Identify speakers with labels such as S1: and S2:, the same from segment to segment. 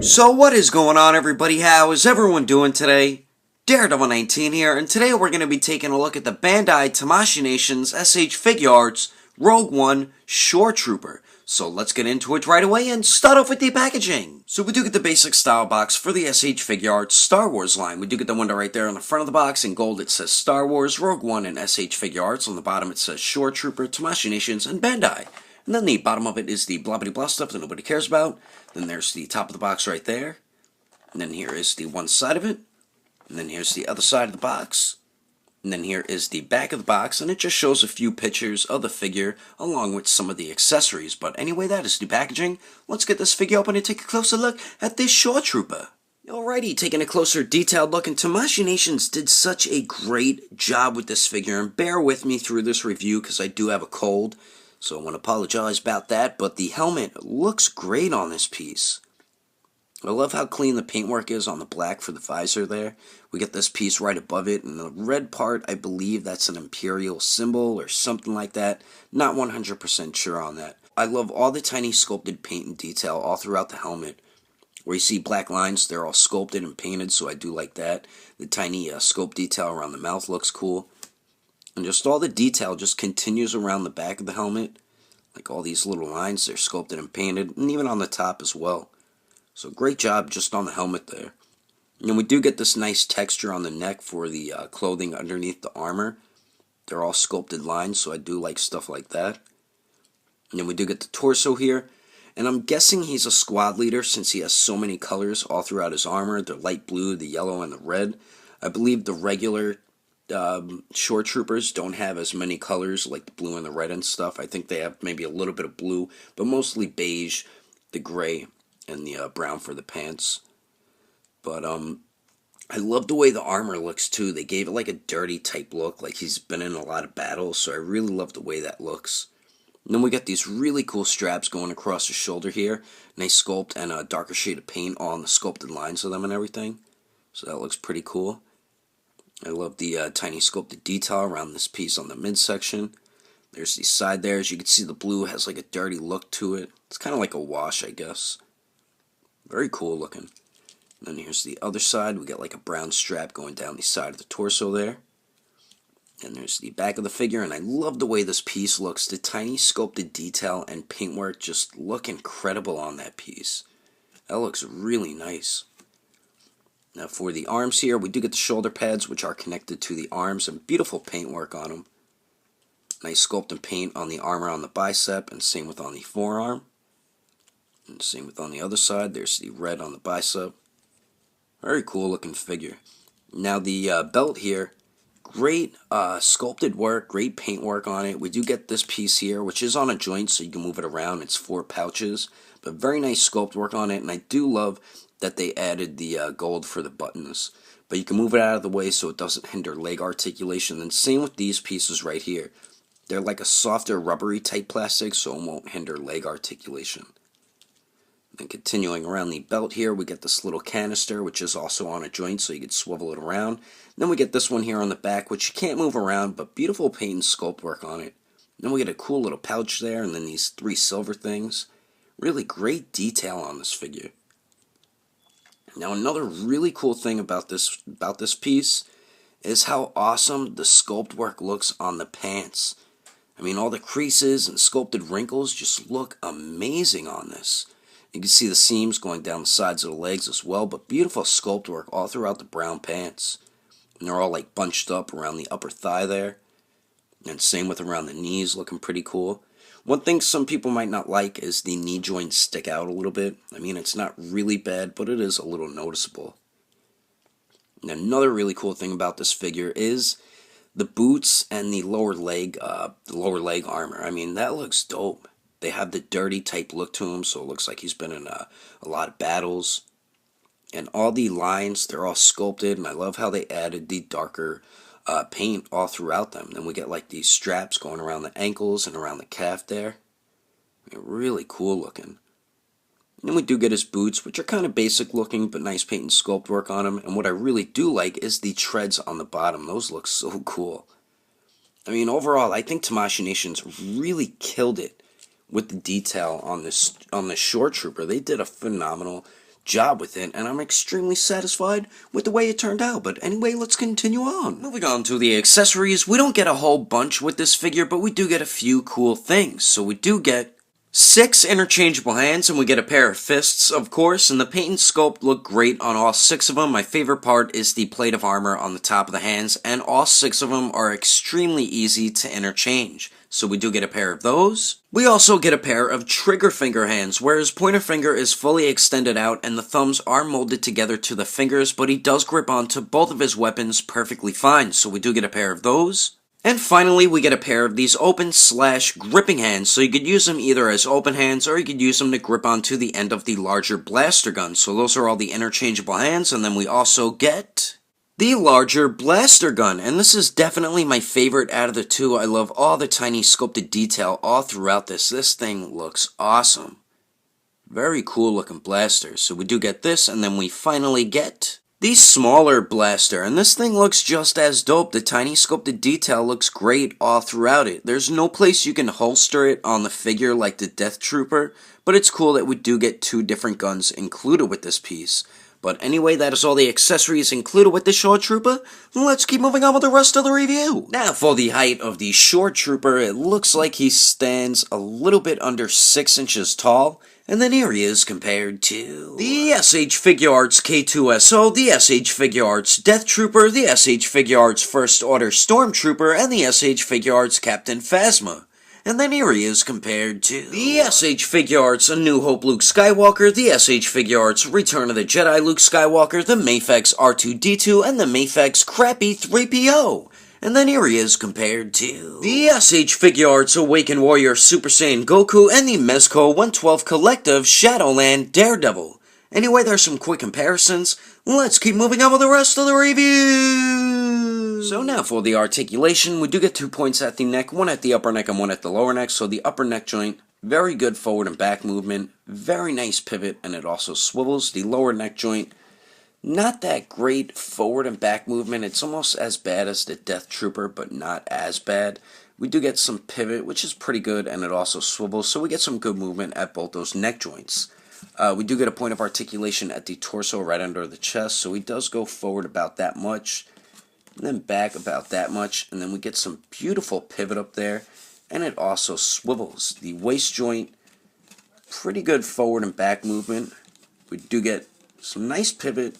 S1: So what is going on, everybody? How is everyone doing today? Daredevil 19 here, and today we're going to be taking a look at the Bandai Tamashii Nations SH Figuarts Rogue One Shore Trooper. So let's get into it right away and start off with the packaging. So we do get the basic style box for the SH Figuarts Star Wars line. We do get the window right there on the front of the box. In gold it says Star Wars, Rogue One, and SH Figuarts. On the bottom it says Shore Trooper, Tamashii Nations, and Bandai. And then the bottom of it is the blah blah stuff that nobody cares about. Then there's the top of the box right there. And then here is the one side of it. And then here's the other side of the box. And then here is the back of the box, and it just shows a few pictures of the figure along with some of the accessories. But anyway, that is the packaging. Let's get this figure open and take a closer look at this Shore Trooper. Alrighty, taking a closer detailed look, and Tamashii Nations did such a great job with this figure. And bear with me through this review because I do have a cold. So I want to apologize about that, but the helmet looks great on this piece. I love how clean the paintwork is on the black for the visor there. We get this piece right above it, and the red part, I believe that's an Imperial symbol or something like that. Not 100% sure on that. I love all the tiny sculpted paint and detail all throughout the helmet. Where you see black lines, they're all sculpted and painted, so I do like that. The tiny scope detail around the mouth looks cool. And just all the detail just continues around the back of the helmet. Like all these little lines, they're sculpted and painted, and even on the top as well. So great job just on the helmet there. And we do get this nice texture on the neck for the clothing underneath the armor. They're all sculpted lines, so I do like stuff like that. And then we do get the torso here. And I'm guessing he's a squad leader since he has so many colors all throughout his armor. The light blue, the yellow, and the red. I believe the regular Shore Troopers don't have as many colors like the blue and the red and stuff. I think they have maybe a little bit of blue, but mostly beige, the gray, and the brown for the pants. But I love the way the armor looks too. They gave it like a dirty type look, like he's been in a lot of battles, so I really love the way that looks. And then we got these really cool straps going across the shoulder here. Nice sculpt and a darker shade of paint on the sculpted lines of them and everything. So that looks pretty cool. I love the tiny sculpted detail around this piece on the midsection. There's the side there. As you can see, the blue has like a dirty look to it. It's kind of like a wash, I guess. Very cool looking. And then here's the other side. We got like a brown strap going down the side of the torso there. And there's the back of the figure, and I love the way this piece looks. The tiny sculpted detail and paintwork just look incredible on that piece. That looks really nice. Now for the arms here, we do get the shoulder pads, which are connected to the arms, and beautiful paintwork on them. Nice sculpt and paint on the armor on the bicep, and same with on the forearm. And same with on the other side. There's the red on the bicep. Very cool looking figure. Now the belt here, great sculpted work, great paintwork on it. We do get this piece here, which is on a joint, so you can move it around. It's 4 pouches, but very nice sculpt work on it, and I do love that they added the gold for the buttons. But you can move it out of the way so it doesn't hinder leg articulation. And same with these pieces right here. They're like a softer rubbery type plastic, so it won't hinder leg articulation. Then continuing around the belt here, we get this little canister, which is also on a joint, so you can swivel it around. Then we get this one here on the back, which you can't move around, but beautiful paint and sculpt work on it. Then we get a cool little pouch there, and then these 3 silver things. Really great detail on this figure. Now another really cool thing about this piece is how awesome the sculpt work looks on the pants. I mean, all the creases and sculpted wrinkles just look amazing on this. You can see the seams going down the sides of the legs as well, but beautiful sculpt work all throughout the brown pants. And they're all like bunched up around the upper thigh there. And same with around the knees, looking pretty cool. One thing some people might not like is the knee joints stick out a little bit. I mean, it's not really bad, but it is a little noticeable. And another really cool thing about this figure is the boots and the lower leg armor. I mean, that looks dope. They have the dirty type look to him, so it looks like he's been in a lot of battles. And all the lines, they're all sculpted, and I love how they added the darker paint all throughout them. Then we get like these straps going around the ankles and around the calf there. I mean, really cool looking. And then we do get his boots, which are kind of basic looking, but nice paint and sculpt work on them. And what I really do like is the treads on the bottom. Those look so cool. I mean, overall, I think Tamashii Nations really killed it with the detail on this Shore Trooper. They did a phenomenal job with it, and I'm extremely satisfied with the way it turned out. But anyway, let's continue on. Moving on to the accessories, we don't get a whole bunch with this figure, but we do get a few cool things. So we do get 6 interchangeable hands, and we get a pair of fists, of course, and the paint and sculpt look great on all 6 of them. My favorite part is the plate of armor on the top of the hands, and all 6 of them are extremely easy to interchange. So we do get a pair of those. We also get a pair of trigger finger hands, where his pointer finger is fully extended out and the thumbs are molded together to the fingers, but he does grip onto both of his weapons perfectly fine, so we do get a pair of those. And finally, we get a pair of these open/gripping hands, so you could use them either as open hands, or you could use them to grip onto the end of the larger blaster gun. So those are all the interchangeable hands, and then we also get the larger blaster gun, and this is definitely my favorite out of the two. I love all the tiny sculpted detail all throughout this. This thing looks awesome. Very cool looking blaster. So we do get this, and then we finally get the smaller blaster, and this thing looks just as dope. The tiny sculpted detail looks great all throughout it. There's no place you can holster it on the figure like the Death Trooper, but it's cool that we do get 2 different guns included with this piece. But anyway, that is all the accessories included with the Shore Trooper. Let's keep moving on with the rest of the review. Now for the height of the Shore Trooper, it looks like he stands a little bit under 6 inches tall. And then here he is compared to the SH Figuarts K2SO, the SH Figuarts Death Trooper, the SH Figuarts First Order Stormtrooper, and the SH Figuarts Captain Phasma. And then here he is compared to the SH Figuarts A New Hope Luke Skywalker, the SH Figuarts Return of the Jedi Luke Skywalker, the Mafex R2-D2, and the Mafex Crappy 3PO. And then here he is compared to the SH Figuarts Awakened Warrior Super Saiyan Goku and the Mezco 112 Collective Shadowland Daredevil. Anyway, there's some quick comparisons. Let's keep moving on with the rest of the review. So now for the articulation, we do get 2 points at the neck, 1 at the upper neck and 1 at the lower neck. So the upper neck joint, very good forward and back movement, very nice pivot, and it also swivels. The lower neck joint, not that great forward and back movement. It's almost as bad as the Death Trooper, but not as bad. We do get some pivot, which is pretty good, and it also swivels, so we get some good movement at both those neck joints. We do get a point of articulation at the torso right under the chest, so he does go forward about that much, and then back about that much, and then we get some beautiful pivot up there, and it also swivels. The waist joint, pretty good forward and back movement. We do get some nice pivot,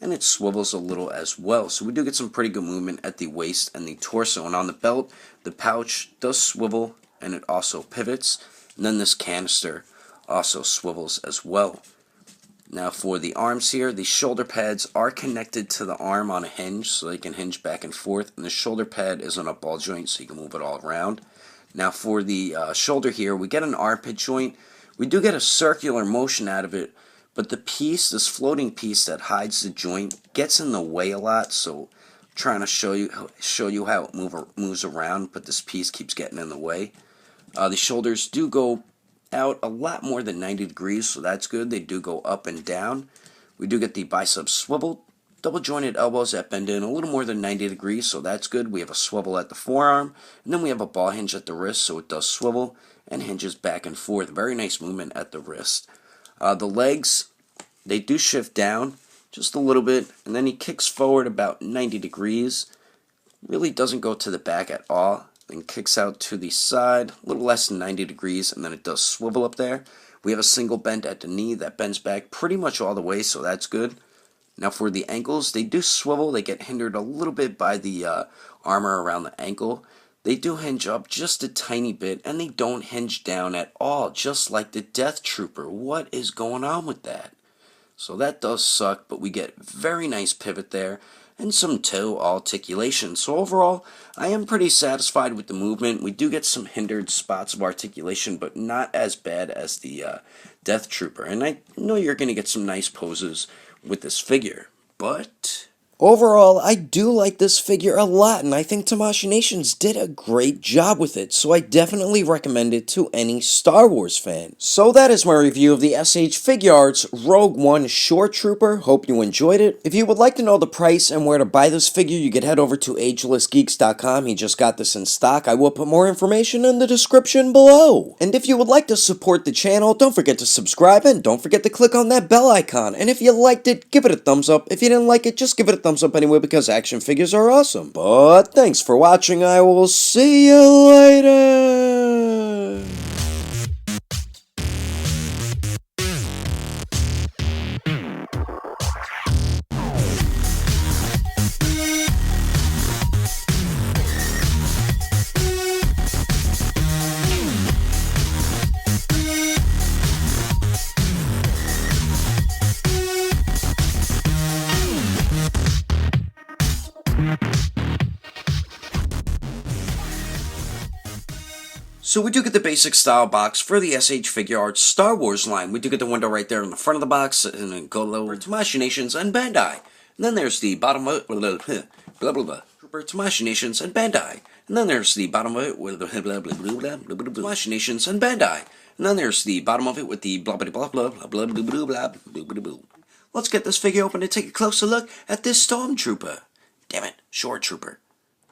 S1: and it swivels a little as well. So we do get some pretty good movement at the waist and the torso. And on the belt, the pouch does swivel, and it also pivots. And then this canister also swivels as well. Now for the arms here, the shoulder pads are connected to the arm on a hinge, so they can hinge back and forth. And the shoulder pad is on a ball joint, so you can move it all around. Now for the shoulder here, we get an armpit joint. We do get a circular motion out of it, but the piece, this floating piece that hides the joint, gets in the way a lot. So I'm trying to show you how it moves around, but this piece keeps getting in the way. The shoulders do go out a lot more than 90 degrees, so that's good. They do go up and down. We do get the biceps swiveled, double jointed elbows that bend in a little more than 90 degrees, so that's good. We have a swivel at the forearm, and then we have a ball hinge at the wrist, so it does swivel and hinges back and forth. Very nice movement at the wrist. The legs, they do shift down just a little bit, and then he kicks forward about 90 degrees. Really doesn't go to the back at all. Then kicks out to the side, a little less than 90 degrees, and then it does swivel up there. We have a single bend at the knee that bends back pretty much all the way, so that's good. Now for the ankles, they do swivel. They get hindered a little bit by the armor around the ankle. They do hinge up just a tiny bit, and they don't hinge down at all, just like the Death Trooper. What is going on with that? So that does suck, but we get very nice pivot there, and some toe articulation. So overall, I am pretty satisfied with the movement. We do get some hindered spots of articulation, but not as bad as the Death Trooper. And I know you're going to get some nice poses with this figure, but Overall, I do like this figure a lot, and I think Tamashii Nations did a great job with it, so I definitely recommend it to any Star Wars fan. So that is my review of the SH Figuarts Rogue One Shore Trooper. Hope you enjoyed it. If you would like to know the price and where to buy this figure, you could head over to agelessgeeks.com. He just got this in stock. I will put more information in the description below. And if you would like to support the channel, don't forget to subscribe and don't forget to click on that bell icon. And if you liked it, give it a thumbs up. If you didn't like it, just give it a thumbs up anyway because action figures are awesome. But thanks for watching. I will see you later. So we do get the basic style box for the SH Figuarts Star Wars line. We do get the window right there in the front of the box, and then go over Tamashii Nations and Bandai. And then there's the bottom of it, blah blah blah, Tamashii Nations and Bandai. And then there's the bottom of it with the blah blah blah blah Tamashii Nations and Bandai. And then there's the bottom of it with the blah blah blah blah blah blah blah blah blah. Let's get this figure open and take a closer look at this Stormtrooper. Damn it, Shore Trooper.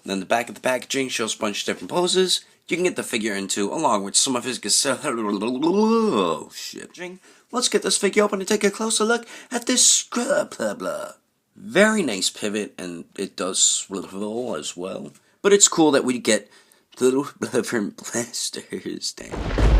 S1: And then the back of the packaging shows a bunch of different poses you can get the figure into, along with some of his oh shit. Let's get this figure open and take a closer look at this very nice pivot, and it does swivel as well. But it's cool that we get little different blasters. Damn.